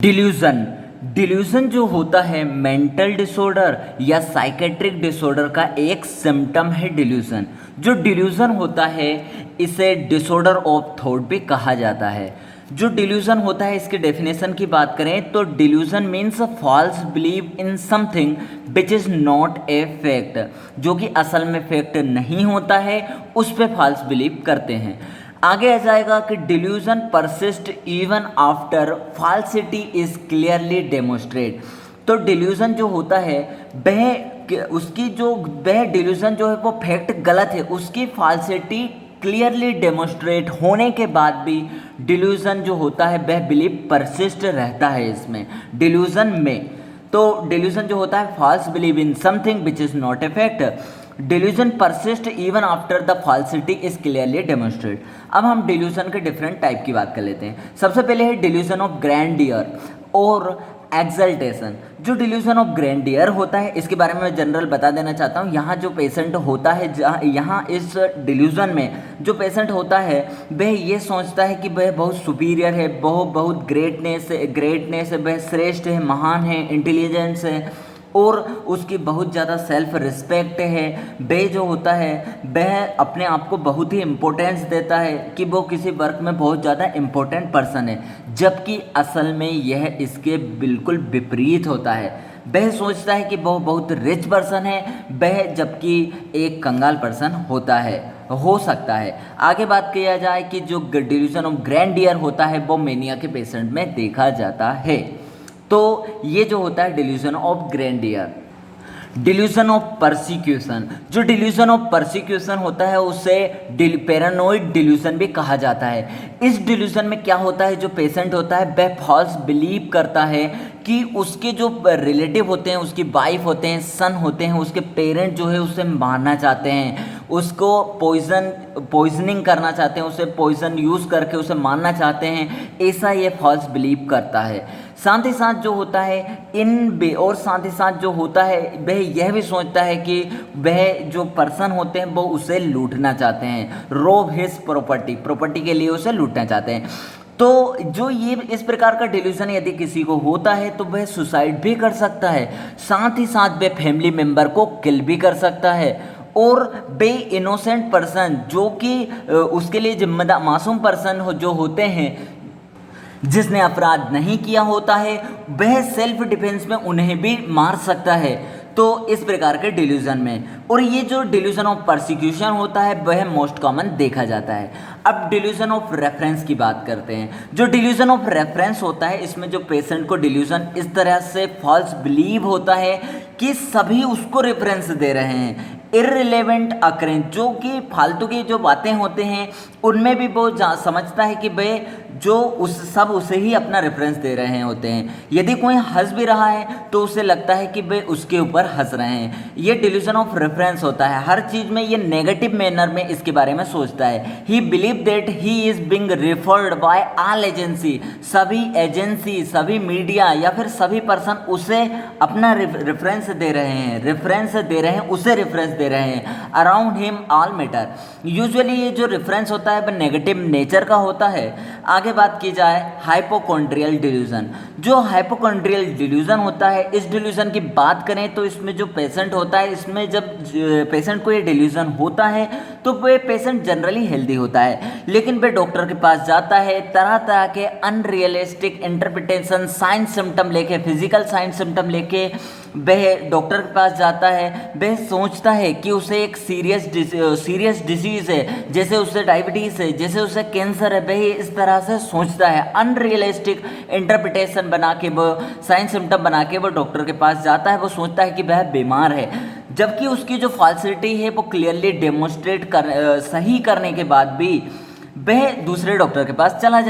Delusion delusion जो होता है मेंटल डिसऑर्डर या साइकेट्रिक डिसऑर्डर का एक सिम्टम है डिल्यूजन। जो डिल्यूजन होता है इसे डिसऑर्डर ऑफ थॉट भी कहा जाता है। जो डिल्यूजन होता है इसकी डेफिनेशन की बात करें तो delusion means false believe in something which is not a fact, जो कि असल में फैक्ट नहीं होता है उस पर फॉल्स बिलीव करते हैं। आगे आ जाएगा कि delusion persist even after falsity is clearly demonstrate. तो डिल्यूजन जो होता है वह डिल्यूजन जो है वो फैक्ट गलत है, उसकी फॉल्सिटी क्लियरली डेमोस्ट्रेट होने के बाद भी डिल्यूजन जो होता है वह बिलीव परसिस्ट रहता है इसमें डिल्यूजन में। तो डिल्यूजन जो होता है false believe in something which is not a fact. Delusion persist even after the falsity is clearly demonstrate. अब हम डिल्यूजन के डिफरेंट टाइप की बात कर लेते हैं। सबसे पहले है डिल्यूजन ऑफ ग्रैंडियर और एक्सल्टेशन। जो डिल्यूजन ऑफ ग्रैंडियर होता है इसके बारे में मैं जनरल बता देना चाहता हूँ। यहाँ जो पेशेंट होता है, यहाँ इस डिल्यूजन में जो पेशेंट होता है वह ये सोचता है कि वह बहुत सुपीरियर है, बहुत ग्रेटनेस है, वह श्रेष्ठ है, महान है, इंटेलिजेंस है और उसकी बहुत ज़्यादा सेल्फ रिस्पेक्ट है। वह जो होता है वह अपने आप को बहुत ही इम्पोर्टेंस देता है कि वो किसी वर्क में बहुत ज़्यादा इम्पोर्टेंट पर्सन है, जबकि असल में यह इसके बिल्कुल विपरीत होता है। वह सोचता है कि वह बहुत रिच पर्सन है, वह जबकि एक कंगाल पर्सन हो सकता है। आगे बात किया जाए कि जो डिल्यूजन ऑफ ग्रैंडियर होता है वो मेनिया के पेशेंट में देखा जाता है। तो ये जो होता है delusion of grandeur. Delusion of persecution. जो डिल्यूजन ऑफ परसिक्यूशन होता है उसे पैरानोइड डिल्यूजन भी कहा जाता है। इस डिल्यूजन में क्या होता है, जो पेशेंट होता है वह फॉल्स बिलीव करता है कि उसके जो रिलेटिव होते हैं, उसकी वाइफ होते हैं, सन होते हैं, उसके पेरेंट जो है उसे मारना चाहते हैं, उसको पॉइजनिंग करना चाहते हैं, उसे पॉइजन यूज़ करके उसे मारना चाहते हैं, ऐसा ये फॉल्स बिलीव करता है। साथ ही साथ जो होता है साथ ही साथ जो होता है वह यह भी सोचता है कि वह जो पर्सन होते हैं वो उसे लूटना चाहते हैं, रोब हिज प्रॉपर्टी के लिए उसे लूटना चाहते हैं। तो जो ये इस प्रकार का डिल्यूजन यदि किसी को होता है तो वह सुसाइड भी कर सकता है, साथ ही साथ वह फैमिली मेम्बर को किल भी कर सकता है और बे इनोसेंट पर्सन जो कि उसके लिए जिम्मेदार मासूम पर्सन जो होते हैं जिसने अपराध नहीं किया होता है वह सेल्फ डिफेंस में उन्हें भी मार सकता है। तो इस प्रकार के डिल्यूजन में, और ये जो डिल्यूजन ऑफ परसिक्यूशन होता है वह मोस्ट कॉमन देखा जाता है। अब डिल्यूजन ऑफ रेफरेंस की बात करते हैं। जो डिल्यूजन ऑफ रेफरेंस होता है इसमें जो पेशेंट को डिल्यूजन इस तरह से फॉल्स बिलीव होता है कि सभी उसको रेफरेंस दे रहे हैं, इररिलेवेंट अकरेंस, जो कि फालतू की जो बातें होते हैं उनमें भी वो समझता है कि भाई जो सब उसे ही अपना रेफरेंस दे रहे होते हैं। यदि कोई हंस भी रहा है तो उसे लगता है कि वे उसके ऊपर हंस रहे हैं। ये डिल्यूजन ऑफ रेफरेंस होता है। हर चीज़ में ये नेगेटिव मैनर में इसके बारे में सोचता है। ही believe that he is being referred by all agency, सभी मीडिया या फिर सभी पर्सन उसे अपना रेफरेंस दे रहे हैं, उसे रेफरेंस दे रहे हैं। Around him all matter. Usually ये जो रेफरेंस होता है वह नेगेटिव नेचर का होता है। आगे बात की जाए हाइपोकॉन्ड्रियल डिल्यूजन। जो हाइपोकॉन्ड्रियल डिल्यूजन होता है, इस डिल्यूजन की बात करें तो इसमें जो पेशेंट होता है, इसमें जब पेशेंट को ये डिल्यूजन होता है तो वह पेशेंट जनरली हेल्दी होता है, लेकिन वह डॉक्टर के पास जाता है, तरह तरह के अनरियलिस्टिक इंटरप्रिटेशन साइंस सिम्टम लेके, फिजिकल साइंस सिम्टम लेके वह डॉक्टर के पास जाता है। वह सोचता है कि उसे एक सीरियस डिजीज़ है, जैसे उसे डायबिटीज़ है, जैसे उसे कैंसर है। वह इस तरह से सोचता है, अनरियलिस्टिक इंटरप्रिटेशन बना के वो साइंस सिम्टम बना के वो डॉक्टर के पास जाता है। वो सोचता है कि वह बीमार है, जबकि उसकी जो फॉल्सिटी है वो क्लियरली डेमोस्ट्रेट सही करने के बाद भी वह दूसरे डॉक्टर के पास चला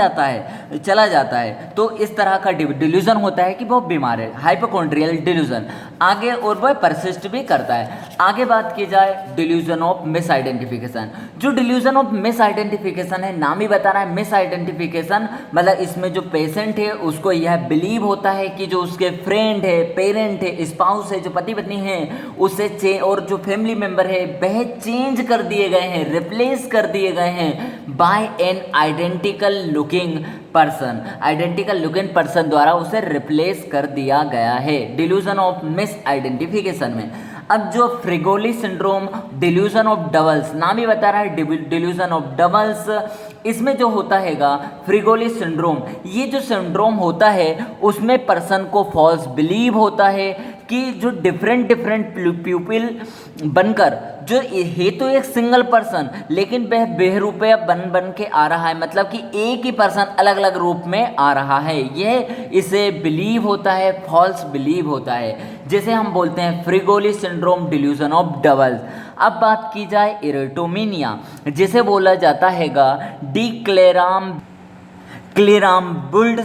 जाता है। तो इस तरह का डिल्यूजन होता है कि वो बीमार है, हाइपोकॉन्ड्रियल डिल्यूजन। आगे और वह परसिस्ट भी करता है। आगे बात की जाए डिल्यूजन ऑफ मिस आइडेंटिफिकेशन। जो डिल्यूजन ऑफ मिस आइडेंटिफिकेशन है, नाम ही बता रहा है मिस आइडेंटिफिकेशन, मतलब इसमें जो पेशेंट है उसको यह बिलीव होता है कि जो उसके फ्रेंड है, पेरेंट है, स्पाउस है, जो पति पत्नी है उसे और जो फैमिली मेम्बर है वह चेंज कर दिए गए हैं, रिप्लेस कर दिए गए हैं by an identical looking person द्वारा उसे रिप्लेस कर दिया गया है डिल्यूजन ऑफ मिस आइडेंटिफिकेशन में। अब जो फ्रिगोली सिंड्रोम, डिल्यूजन ऑफ डबल्स, नाम ही बता रहा है डिल्यूजन ऑफ डबल्स, इसमें जो होता हैगा फ्रिगोली सिंड्रोम, ये जो सिंड्रोम होता है उसमें पर्सन को फॉल्स बिलीव होता है कि जो डिफरेंट प्यूपिल बनकर जो है तो एक सिंगल पर्सन, लेकिन वह बेहरूपया बन के आ रहा है, मतलब कि एक ही पर्सन अलग अलग रूप में आ रहा है, यह इसे बिलीव होता है, फॉल्स बिलीव होता है, जिसे हम बोलते हैं फ्रिगोली सिंड्रोम, डिल्यूजन ऑफ डबल्स। अब बात की जाए इरेटोमेनिया, जिसे बोला जाता हैगा डी क्लेराम-बुल्ट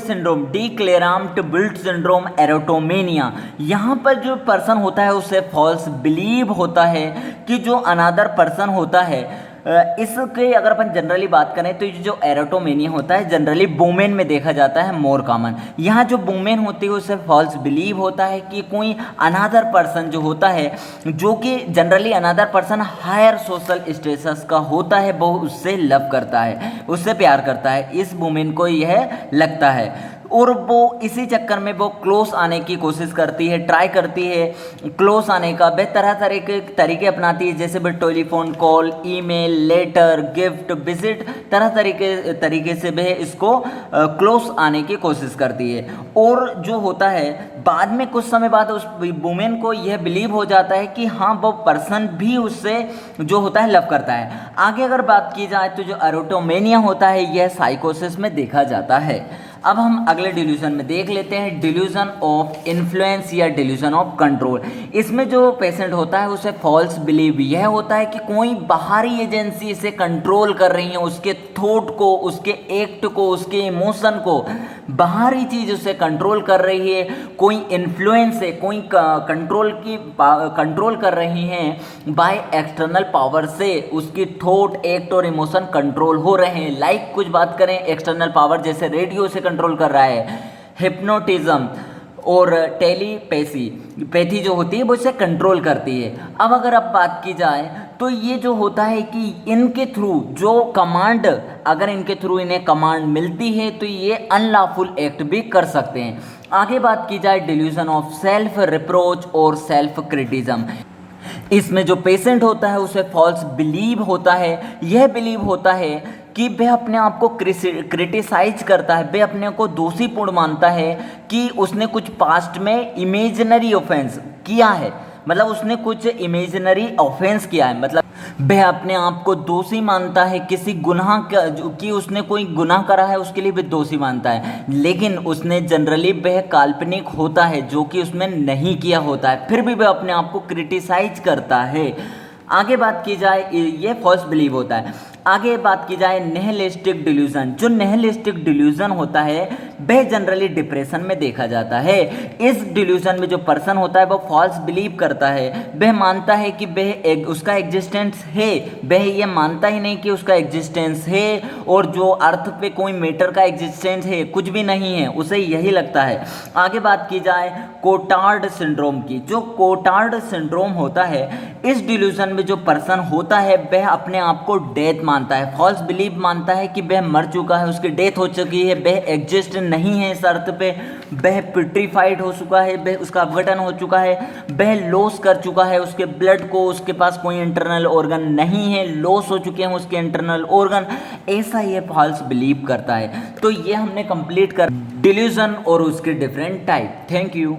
सिंड्रोम, एरोटोमेनिया। यहाँ पर जो पर्सन होता है उसे फॉल्स बिलीव होता है कि जो अनदर पर्सन होता है, इसके अगर अपन जनरली बात करें तो ये जो एरोटोमेनिया होता है जनरली वुमेन में देखा जाता है, मोर कॉमन। यहाँ जो वुमेन होती है उसे फॉल्स बिलीव होता है कि कोई अनदर पर्सन जो होता है, जो कि generally another person higher social status का होता है, वो उससे लव करता है, उससे प्यार करता है, इस वुमेन को यह लगता है, और वो इसी चक्कर में वो क्लोज आने की कोशिश करती है, ट्राई करती है क्लोज आने का, वह तरह तरह के तरीके अपनाती है, जैसे वह telephone call, email, letter, gift, visit, तरह तरीके से वह इसको क्लोज आने की कोशिश करती है। और जो होता है बाद में कुछ समय बाद उस वुमेन को यह बिलीव हो जाता है कि हाँ वो पर्सन भी उससे जो होता है लव करता है। आगे अगर बात की जाए तो जो एरोटोमेनिया होता है यह साइकोसिस में देखा जाता है। अब हम अगले डिल्यूजन में देख लेते हैं डिल्यूजन ऑफ इन्फ्लुएंस या डिल्यूजन ऑफ कंट्रोल। इसमें जो पेशेंट होता है उसे फॉल्स बिलीव यह होता है कि कोई बाहरी एजेंसी इसे कंट्रोल कर रही है, उसके थॉट को, उसके एक्ट को, उसके इमोशन को, बाहरी चीज उसे कंट्रोल कर रही है, कोई इन्फ्लुएंस है, कोई कंट्रोल कर रही हैं बाय एक्सटर्नल पावर से, उसकी थॉट, एक्ट और इमोशन कंट्रोल हो रहे हैं। लाइक कुछ बात करें एक्सटर्नल पावर, जैसे रेडियो से कंट्रोल कर रहा है, हिप्नोटिज्म और टेलीपैथी जो होती है वो इसे कंट्रोल करती है। अब अगर अब बात की जाए तो ये जो होता है कि इनके थ्रू जो कमांड, अगर इनके थ्रू इन्हें कमांड मिलती है तो ये अनलॉफुल एक्ट भी कर सकते हैं। आगे बात की जाए डिल्यूजन ऑफ सेल्फ रिप्रोच और सेल्फ क्रिटिज्म। इसमें जो पेशेंट होता है उसे फॉल्स बिलीव होता है, यह बिलीव होता है कि वह अपने आप को क्रिटिसाइज करता है, वह अपने को दोषीपूर्ण मानता है कि उसने कुछ पास्ट में इमेजिनरी ऑफेंस किया है, मतलब उसने कुछ इमेजिनरी ऑफेंस किया है, मतलब वह अपने आप को दोषी मानता है किसी गुनाह का, कि उसने कोई गुनाह करा है उसके लिए वह दोषी मानता है, लेकिन उसने जनरली वह काल्पनिक होता है जो कि उसने नहीं किया होता है, फिर भी वह अपने आप को क्रिटिसाइज करता है। आगे बात की जाए ये फॉल्स बिलीव होता है। आगे बात की जाए निहिलिस्टिक डिल्यूजन। जो निहिलिस्टिक डिल्यूजन होता है वह जनरली डिप्रेशन में देखा जाता है। इस डिल्यूजन में जो पर्सन होता है वो फॉल्स बिलीव करता है, वह मानता है कि वह उसका एग्जिस्टेंस है, वह ये मानता ही नहीं कि उसका एग्जिस्टेंस है, और जो अर्थ पे कोई मैटर का एग्जिस्टेंस है कुछ भी नहीं है, उसे यही लगता है। आगे बात की जाए कोटार्ड सिंड्रोम की। जो कोटार्ड सिंड्रोम होता है, इस डिल्यूजन में जो पर्सन होता है वह अपने आप को डेथ मानता है, फॉल्स बिलीव मानता है कि वह मर चुका है, उसकी डेथ हो चुकी है, वह एग्जिस्ट नहीं है इस अर्थ पे, वह पिट्रीफाइड हो चुका है, वह उसका अपघटन हो चुका है, वह लॉस कर चुका है उसके ब्लड को, उसके पास कोई इंटरनल ऑर्गन नहीं है, लॉस हो चुके हैं उसके इंटरनल ऑर्गन, ऐसा ये फॉल्स बिलीव करता है। तो ये हमने कंप्लीट कर डिल्यूजन और उसके डिफरेंट टाइप। Thank you.